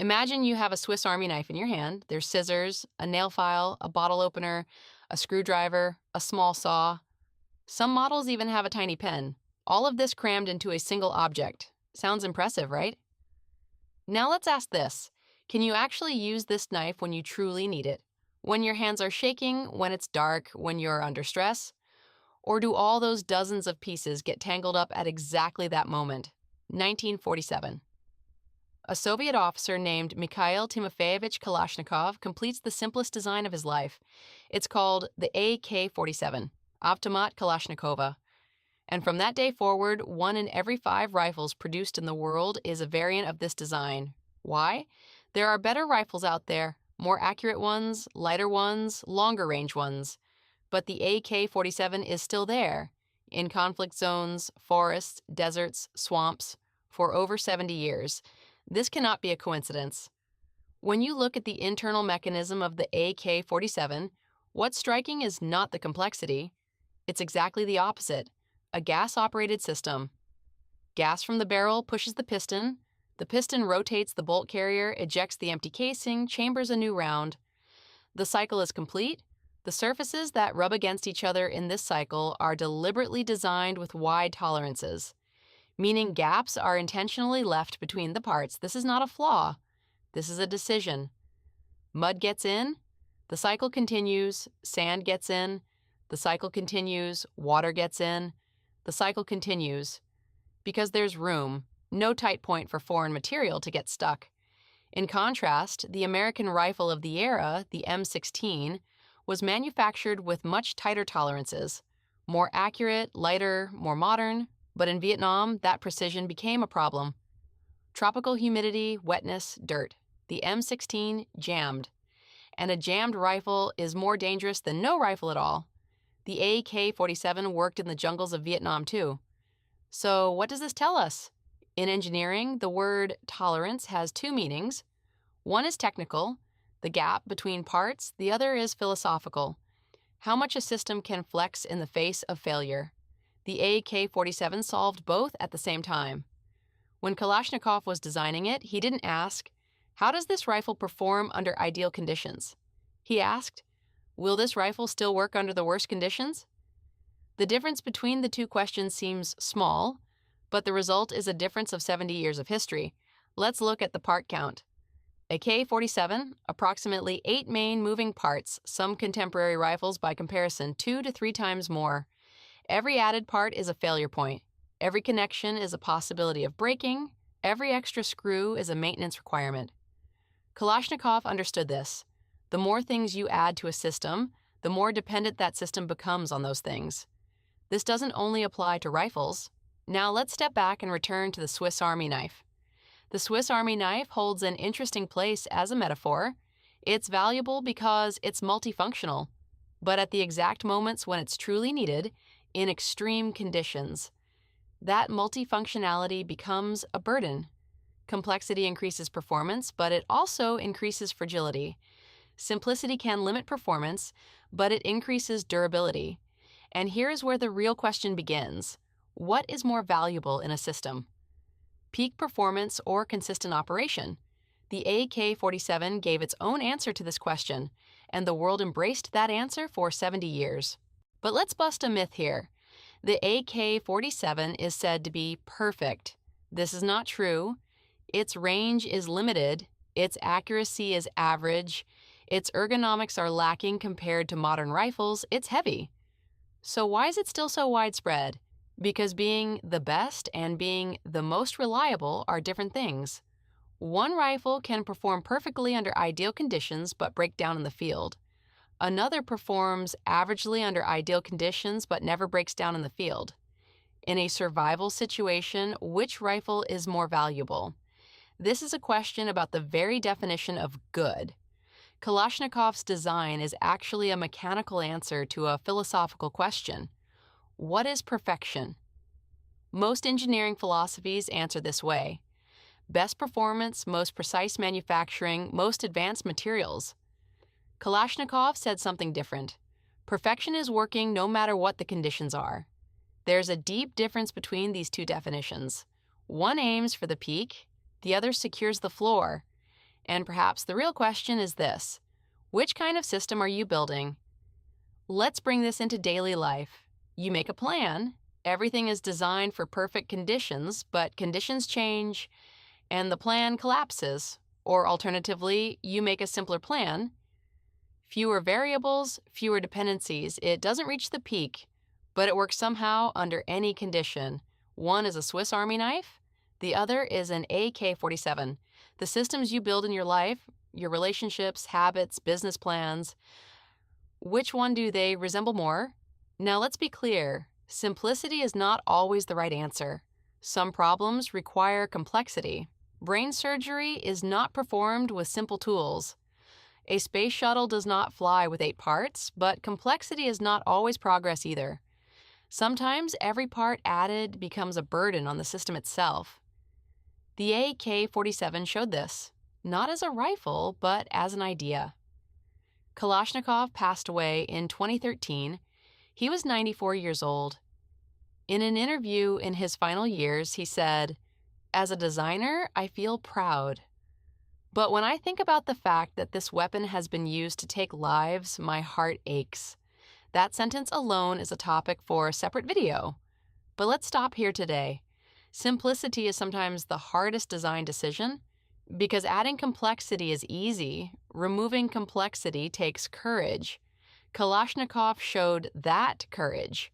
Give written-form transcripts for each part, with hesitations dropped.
Imagine you have a Swiss Army knife in your hand. There's scissors, a nail file, a bottle opener, a screwdriver, a small saw. Some models even have a tiny pen. All of this crammed into a single object. Sounds impressive, right? Now let's ask this. Can you actually use this knife when you truly need it? When your hands are shaking, when it's dark, when you're under stress? Or do all those dozens of pieces get tangled up at exactly that moment? 1947. A Soviet officer named Mikhail Timofeyevich Kalashnikov completes the simplest design of his life. It's called the AK-47, Automat Kalashnikova. And from that day forward, 1 in every 5 rifles produced in the world is a variant of this design. Why? There are better rifles out there, more accurate ones, lighter ones, longer range ones. But the AK-47 is still there, in conflict zones, forests, deserts, swamps, for over 70 years. This cannot be a coincidence. When you look at the internal mechanism of the AK-47, what's striking is not the complexity. It's exactly the opposite, a gas-operated system. Gas from the barrel pushes the piston rotates the bolt carrier, ejects the empty casing, chambers a new round. The cycle is complete. The surfaces that rub against each other in this cycle are deliberately designed with wide tolerances, meaning gaps are intentionally left between the parts. This is not a flaw. This is a decision. Mud gets in, the cycle continues. Sand gets in, the cycle continues. Water gets in, the cycle continues. Because there's room, no tight point for foreign material to get stuck. In contrast, the American rifle of the era, the M16, was manufactured with much tighter tolerances, more accurate, lighter, more modern, but in Vietnam, that precision became a problem. Tropical humidity, wetness, dirt. The M16 jammed. And a jammed rifle is more dangerous than no rifle at all. The AK-47 worked in the jungles of Vietnam too. So what does this tell us? In engineering, the word tolerance has 2 meanings. One is technical, the gap between parts. The other is philosophical, how much a system can flex in the face of failure. The AK-47 solved both at the same time. When Kalashnikov was designing it, he didn't ask, how does this rifle perform under ideal conditions? He asked, will this rifle still work under the worst conditions? The difference between the 2 questions seems small, but the result is a difference of 70 years of history. Let's look at the part count. A K-47, approximately 8 main moving parts, some contemporary rifles by comparison 2 to 3 times more. Every added part is a failure point. Every connection is a possibility of breaking. Every extra screw is a maintenance requirement. Kalashnikov understood this. The more things you add to a system, the more dependent that system becomes on those things. This doesn't only apply to rifles. Now let's step back and return to the Swiss Army knife. The Swiss Army knife holds an interesting place as a metaphor. It's valuable because it's multifunctional, but at the exact moments when it's truly needed, in extreme conditions, that multifunctionality becomes a burden. Complexity increases performance, but it also increases fragility. Simplicity can limit performance, but it increases durability. And here is where the real question begins. What is more valuable in a system? Peak performance or consistent operation? The AK-47 gave its own answer to this question, and the world embraced that answer for 70 years. But let's bust a myth here. The AK-47 is said to be perfect. This is not true. Its range is limited, its accuracy is average, its ergonomics are lacking compared to modern rifles, it's heavy. So why is it still so widespread? Because being the best and being the most reliable are different things. One rifle can perform perfectly under ideal conditions but break down in the field. Another performs averagely under ideal conditions but never breaks down in the field. In a survival situation, which rifle is more valuable? This is a question about the very definition of good. Kalashnikov's design is actually a mechanical answer to a philosophical question. What is perfection? Most engineering philosophies answer this way. Best performance, most precise manufacturing, most advanced materials. Kalashnikov said something different. Perfection is working no matter what the conditions are. There's a deep difference between these 2 definitions. One aims for the peak, the other secures the floor. And perhaps the real question is this: which kind of system are you building? Let's bring this into daily life. You make a plan. Everything is designed for perfect conditions, but conditions change and the plan collapses. Or alternatively, you make a simpler plan. Fewer variables, fewer dependencies. It doesn't reach the peak, but it works somehow under any condition. One is a Swiss Army knife. The other is an AK-47. The systems you build in your life, your relationships, habits, business plans, which one do they resemble more? Now let's be clear. Simplicity is not always the right answer. Some problems require complexity. Brain surgery is not performed with simple tools. A space shuttle does not fly with 8 parts, but complexity is not always progress either. Sometimes every part added becomes a burden on the system itself. The AK-47 showed this, not as a rifle, but as an idea. Kalashnikov passed away in 2013. He was 94 years old. In an interview in his final years, he said, "As a designer, I feel proud. But when I think about the fact that this weapon has been used to take lives, my heart aches." That sentence alone is a topic for a separate video. But let's stop here today. Simplicity is sometimes the hardest design decision because adding complexity is easy. Removing complexity takes courage. Kalashnikov showed that courage.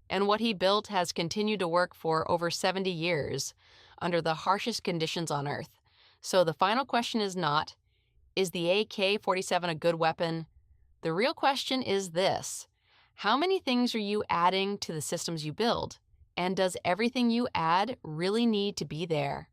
And what he built has continued to work for over 70 years under the harshest conditions on Earth. So the final question is not, is the AK-47 a good weapon? The real question is this: how many things are you adding to the systems you build? And does everything you add really need to be there?